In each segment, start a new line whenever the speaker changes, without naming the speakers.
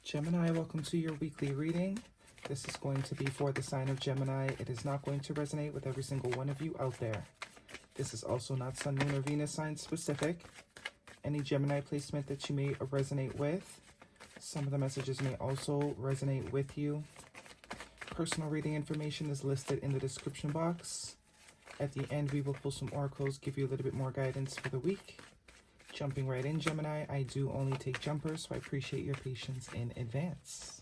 Gemini, welcome to your weekly reading. This is going to be for the sign of Gemini. It is not going to resonate with every single one of you out there. This is also not Sun, Moon, or Venus sign specific. Any Gemini placement that you may resonate with. Some of the messages may also resonate with you. Personal reading information is listed in the description box. At the end, we will pull some oracles, give you a little bit more guidance for the week. Jumping right in, Gemini, I do only take jumpers, so I appreciate your patience in advance.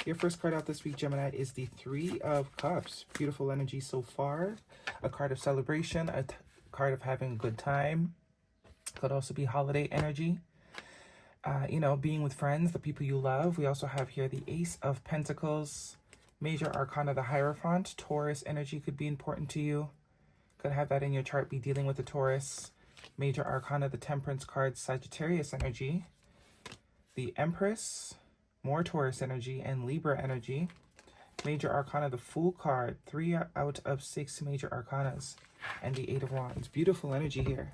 Your first card out this week, Gemini, is the Three of Cups. Beautiful energy so far. A card of celebration, a card of having a good time. Could also be holiday energy. Being with friends, the people you love. We also have here the Ace of Pentacles. Major Arcana, the Hierophant. Taurus energy could be important to you. Could have that in your chart, be dealing with the Taurus. Major Arcana, the Temperance card, Sagittarius energy. The Empress, more Taurus energy, and Libra energy. Major Arcana, the Fool card, 3 out of 6 major arcanas. And the Eight of Wands. Beautiful energy here.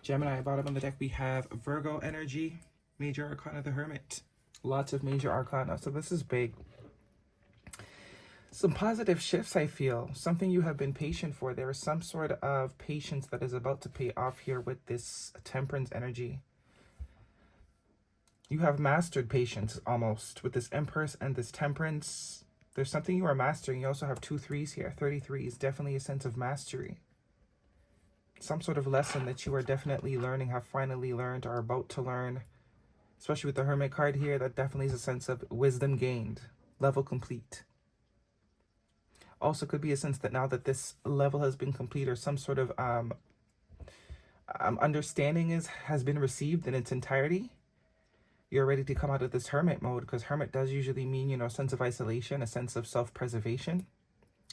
Gemini, bottom of the deck, we have Virgo energy. Major Arcana, the Hermit. Lots of major arcana, so this is big. Some positive shifts, I feel. Something you have been patient for. There is some sort of patience that is about to pay off here with this Temperance energy. You have mastered patience almost with this Empress and this Temperance. There's something you are mastering. You also have 2 3s here. 33 is definitely a sense of mastery. Some sort of lesson that you are definitely learning, have finally learned, or about to learn. Especially with the Hermit card here, that definitely is a sense of wisdom gained. Level complete. Also could be a sense that now that this level has been complete, or some sort of understanding has been received in its entirety, you're ready to come out of this hermit mode, because hermit does usually mean, a sense of isolation, a sense of self-preservation.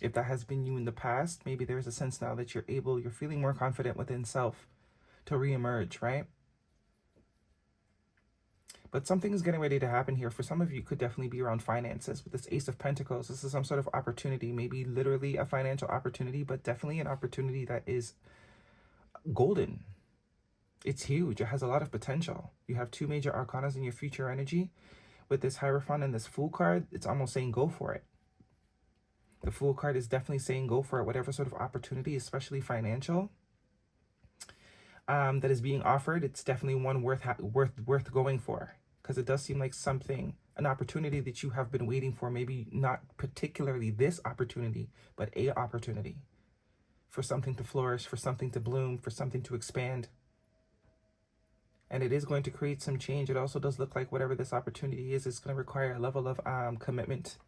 If that has been you in the past, maybe there's a sense now that you're feeling more confident within self to reemerge, right? But something is getting ready to happen here. For some of you, could definitely be around finances. With this Ace of Pentacles, this is some sort of opportunity, maybe literally a financial opportunity, but definitely an opportunity that is golden. It's huge. It has a lot of potential. You have 2 major arcanas in your future energy. With this Hierophant and this Fool card, it's almost saying go for it. The Fool card is definitely saying go for it. Whatever sort of opportunity, especially financial, that is being offered, it's definitely one worth going for, because it does seem like an opportunity that you have been waiting for. Maybe not particularly this opportunity, but a opportunity for something to flourish, for something to bloom, for something to expand. And it is going to create some change. It also does look like whatever this opportunity is, it's going to require a level of commitment.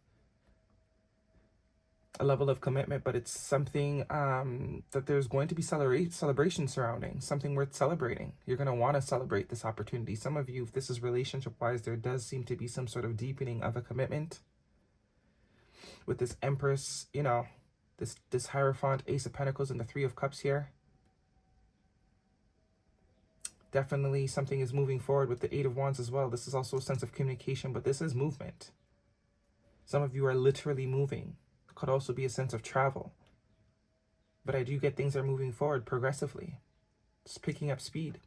But it's something that there's going to be celebration surrounding, something worth celebrating. You're going to want to celebrate this opportunity. Some of you, if this is relationship-wise, there does seem to be some sort of deepening of a commitment. With this Empress, this Hierophant, Ace of Pentacles, and the 3 of Cups here. Definitely something is moving forward with the 8 of Wands as well. This is also a sense of communication, but this is movement. Some of you are literally moving. Could also be a sense of travel. But I do get things are moving forward progressively. Just picking up speed.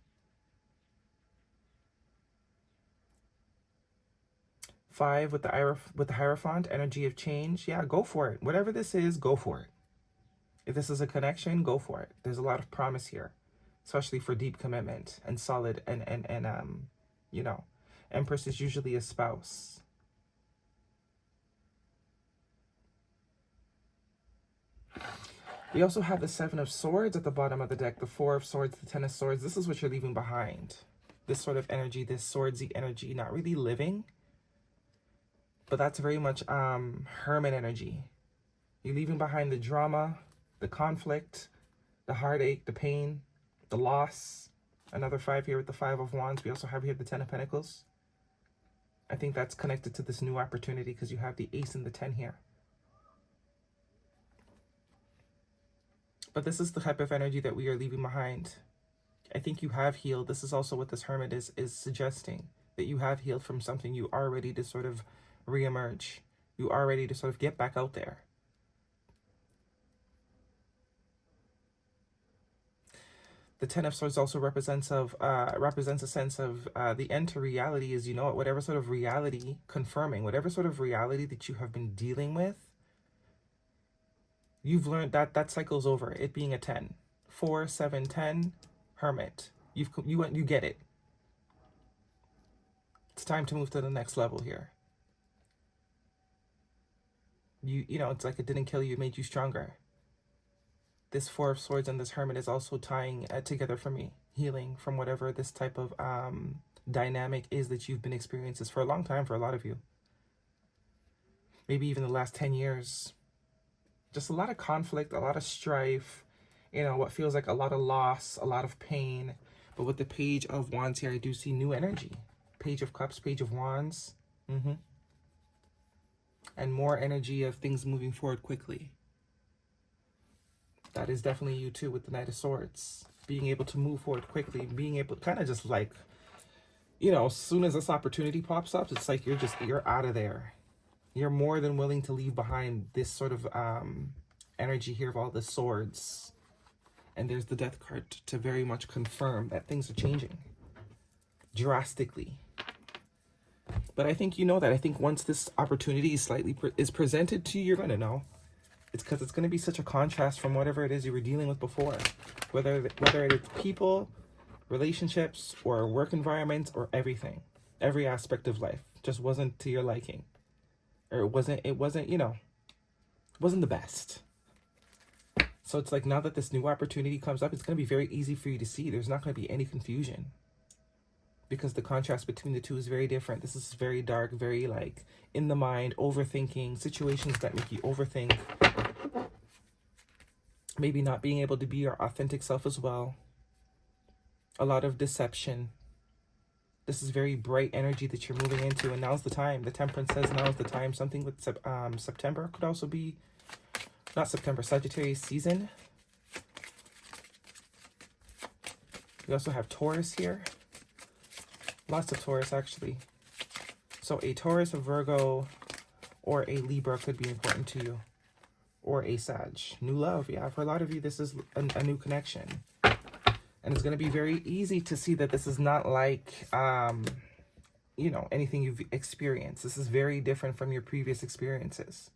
5 with the Hierophant, energy of change. Yeah, go for it. Whatever this is, go for it. If this is a connection, go for it. There's a lot of promise here, especially for deep commitment and solid Empress is usually a spouse. We also have the 7 of Swords at the bottom of the deck, the 4 of Swords, the 10 of Swords. This is what you're leaving behind. This sort of energy, this swordsy energy, not really living, but that's very much hermit energy. You're leaving behind the drama, the conflict, the heartache, the pain, the loss. Another 5 here with the 5 of Wands. We also have here the 10 of Pentacles. I think that's connected to this new opportunity, because you have the Ace and the 10 here. But this is the type of energy that we are leaving behind. I think you have healed. This is also what this Hermit is suggesting, that you have healed from something. You are ready to sort of reemerge. You are ready to sort of get back out there. The Ten of Swords also represents a sense of the end to reality is, you know, whatever sort of reality, confirming whatever sort of reality that you have been dealing with, you've learned that that cycle's over. It being a 10, 4, 7, 10, Hermit. You get it. It's time to move to the next level here. You know, it's like it didn't kill you, it made you stronger. This Four of Swords and this Hermit is also tying together for me, healing from whatever this type of dynamic is that you've been experiencing for a long time for a lot of you. Maybe even the last 10 years. Just a lot of conflict, a lot of strife, you know, what feels like a lot of loss, a lot of pain. But with the Page of Wands here, I do see new energy. Page of Cups, Page of Wands. And more energy of things moving forward quickly. That is definitely you too with the Knight of Swords. Being able to move forward quickly, being able to kind of just like, you know, as soon as this opportunity pops up, it's like you're out of there. You're more than willing to leave behind this sort of energy here of all the swords. And there's the Death card to very much confirm that things are changing drastically. But I think you know that. I think once this opportunity is presented to you, you're going to know. It's because it's going to be such a contrast from whatever it is you were dealing with before. Whether it is people, relationships, or work environments, or everything. Every aspect of life just wasn't to your liking. Or it wasn't, you know, it wasn't the best. So it's like now that this new opportunity comes up, it's going to be very easy for you to see. There's not going to be any confusion. Because the contrast between the two is very different. This is very dark, very like in the mind, overthinking, situations that make you overthink. Maybe not being able to be your authentic self as well. A lot of deception. This is very bright energy that you're moving into, and now's the time. The Temperance says now's the time. Something with September could also be, not September, Sagittarius season. We also have Taurus here. Lots of Taurus, actually. So a Taurus, a Virgo, or a Libra could be important to you. Or a Sag. New love, yeah. For a lot of you, this is a new connection. And it's going to be very easy to see that this is not like, you know, anything you've experienced. This is very different from your previous experiences.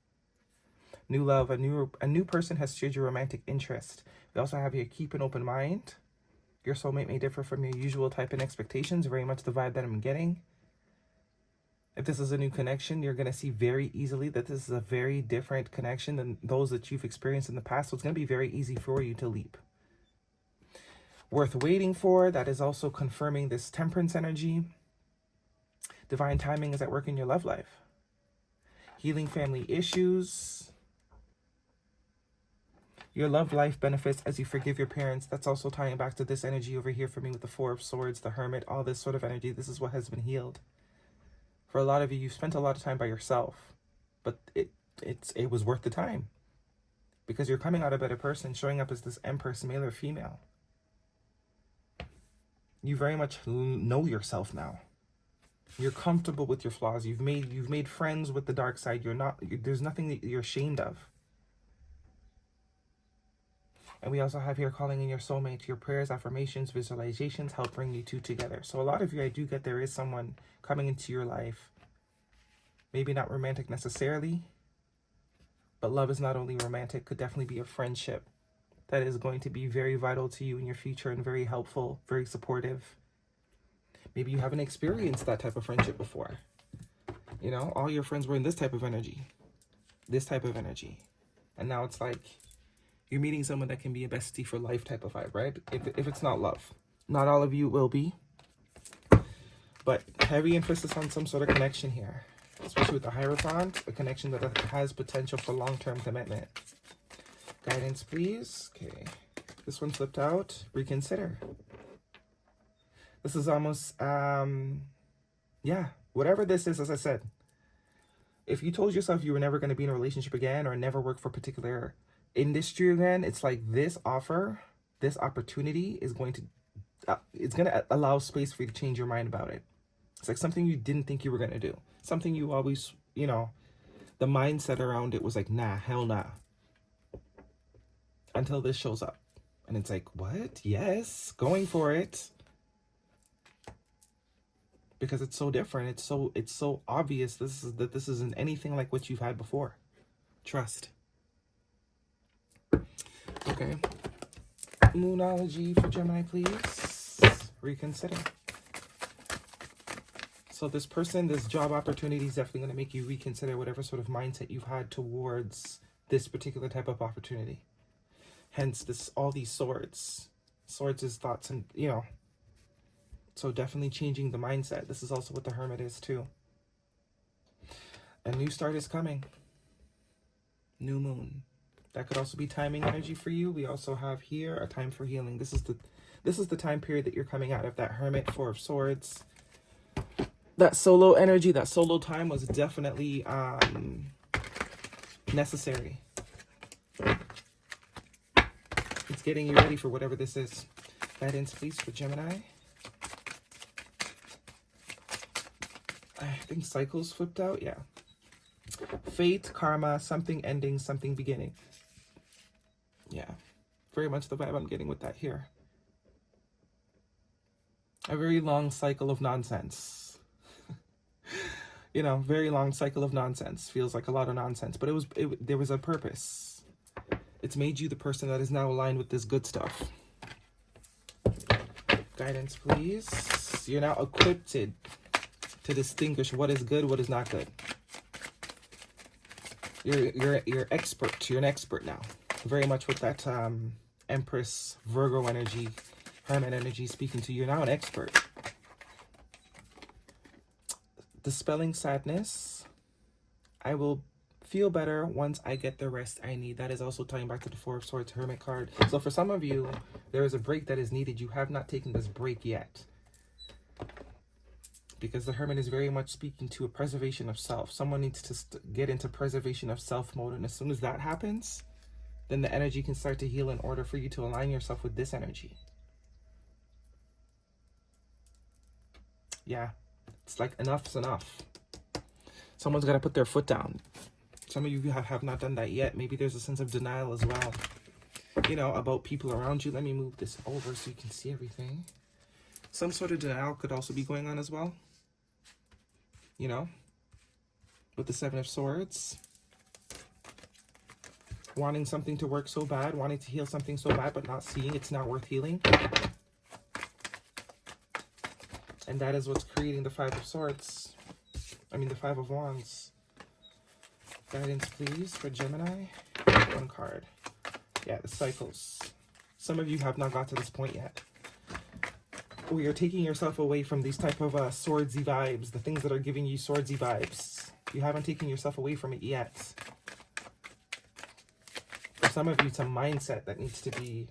New love, a new person has shared your romantic interest. We also have here, keep an open mind. Your soulmate may differ from your usual type and expectations. Very much the vibe that I'm getting. If this is a new connection, you're going to see very easily that this is a very different connection than those that you've experienced in the past. So it's going to be very easy for you to leap. Worth waiting for. That is also confirming this Temperance energy. Divine timing is at work in your love life. Healing family issues. Your love life benefits as you forgive your parents. That's also tying back to this energy over here for me with the Four of Swords, the Hermit, all this sort of energy. This is what has been healed. For a lot of you, you've spent a lot of time by yourself, but it was worth the time because you're coming out a better person, showing up as this Empress, male or female. You very much know yourself now. You're comfortable with your flaws. You've made friends with the dark side. There's nothing that you're ashamed of. And we also have here calling in your soulmate. Your prayers, affirmations, visualizations help bring you two together. So a lot of you, I do get there is someone coming into your life. Maybe not romantic necessarily, but love is not only romantic, could definitely be a friendship that is going to be very vital to you in your future and very helpful, very supportive. Maybe you haven't experienced that type of friendship before. You know, all your friends were in this type of energy. This type of energy. And now it's like you're meeting someone that can be a bestie for life type of vibe, right? If it's not love. Not all of you will be. But heavy emphasis on some sort of connection here. Especially with the Hierophant, a connection that has potential for long-term commitment. Guidance, please. Okay. This one slipped out. Reconsider. This is almost, yeah, whatever this is, as I said. If you told yourself you were never going to be in a relationship again or never work for a particular industry again, it's like this offer, this opportunity is going to, it's going to allow space for you to change your mind about it. It's like something you didn't think you were going to do. Something you always, you know, the mindset around it was like, nah, hell nah. Until this shows up. And it's like, what? Yes, going for it. Because it's so different. It's so obvious that this isn't anything like what you've had before. Trust. Okay. Moonology for Gemini, please. Reconsider. So this person, this job opportunity is definitely going to make you reconsider whatever sort of mindset you've had towards this particular type of opportunity. Hence, all these swords. Swords is thoughts and, so definitely changing the mindset. This is also what the Hermit is too. A new start is coming. New moon. That could also be timing energy for you. We also have here a time for healing. This is the time period that you're coming out of. That Hermit, Four of Swords. That solo energy, that solo time was definitely necessary. It's getting you ready for whatever this is. Guidance, please, for Gemini. I think cycles flipped out. Yeah. Fate, karma, something ending, something beginning. Yeah. Very much the vibe I'm getting with that here. A very long cycle of nonsense. Very long cycle of nonsense. Feels like a lot of nonsense, but there was a purpose. It's made you the person that is now aligned with this good stuff. Guidance, please. You're now equipped to distinguish what is good, what is not good. You're expert. You're an expert now. Very much with that Empress, Virgo energy, Hermit energy speaking to you. You're now an expert. Dispelling sadness. I will feel better once I get the rest I need. That is also tying back to the Four of Swords Hermit card. So for some of you, there is a break that is needed. You have not taken this break yet. Because the Hermit is very much speaking to a preservation of self. Someone needs to get into preservation of self mode. And as soon as that happens, then the energy can start to heal in order for you to align yourself with this energy. Yeah. It's like enough's enough. Someone's got to put their foot down. Some of you have not done that yet. Maybe there's a sense of denial as well. About people around you. Let me move this over so you can see everything. Some sort of denial could also be going on as well. With the Seven of Swords. Wanting something to work so bad. Wanting to heal something so bad, but not seeing it's not worth healing. And that is what's creating the Five of Swords. The Five of Wands. Guidance, please, for Gemini. One card. Yeah, the cycles. Some of you have not got to this point yet. Where you're taking yourself away from these type of swordsy vibes. The things that are giving you swordsy vibes. You haven't taken yourself away from it yet. For some of you, it's a mindset that needs to be,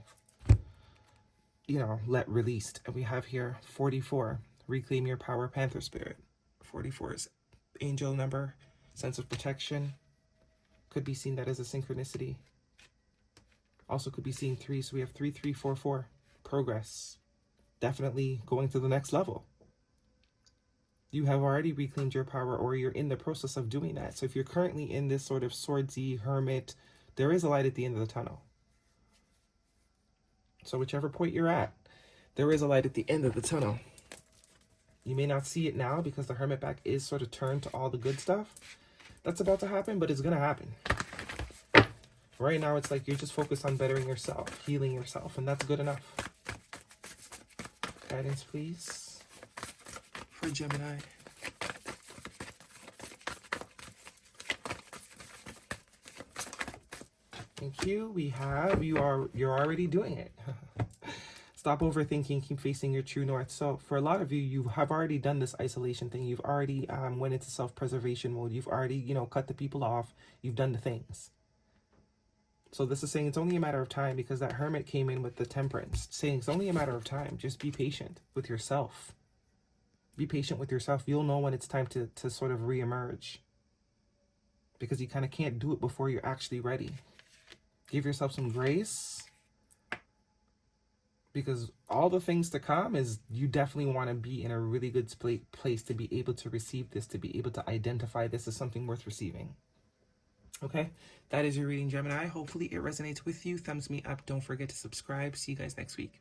let released. And we have here 44. Reclaim your power, Panther Spirit. 44 is angel number, sense of protection. Could be seen that as a synchronicity. Also could be seen 3, so we have 3, 3, 4, 4. Progress. Definitely going to the next level. You have already reclaimed your power, or you're in the process of doing that. So if you're currently in this sort of swordsy hermit, there is a light at the end of the tunnel. So whichever point you're at, there is a light at the end of the tunnel. You may not see it now because the hermit back is sort of turned to all the good stuff that's about to happen, but it's going to happen. Right now, it's like you're just focused on bettering yourself, healing yourself, and that's good enough. Guidance, please, for Gemini. Thank you. You're already doing it. Stop overthinking, keep facing your true north. So for a lot of you, you have already done this isolation thing. You've already went into self-preservation mode. You've already, cut the people off. You've done the things. So this is saying it's only a matter of time, because that hermit came in with the temperance, saying it's only a matter of time. Just be patient with yourself. Be patient with yourself. You'll know when it's time to sort of reemerge, because you kind of can't do it before you're actually ready. Give yourself some grace. Because all the things to come is you definitely want to be in a really good place to be able to receive this, to be able to identify this as something worth receiving. Okay, that is your reading, Gemini. Hopefully it resonates with you. Thumbs me up. Don't forget to subscribe. See you guys next week.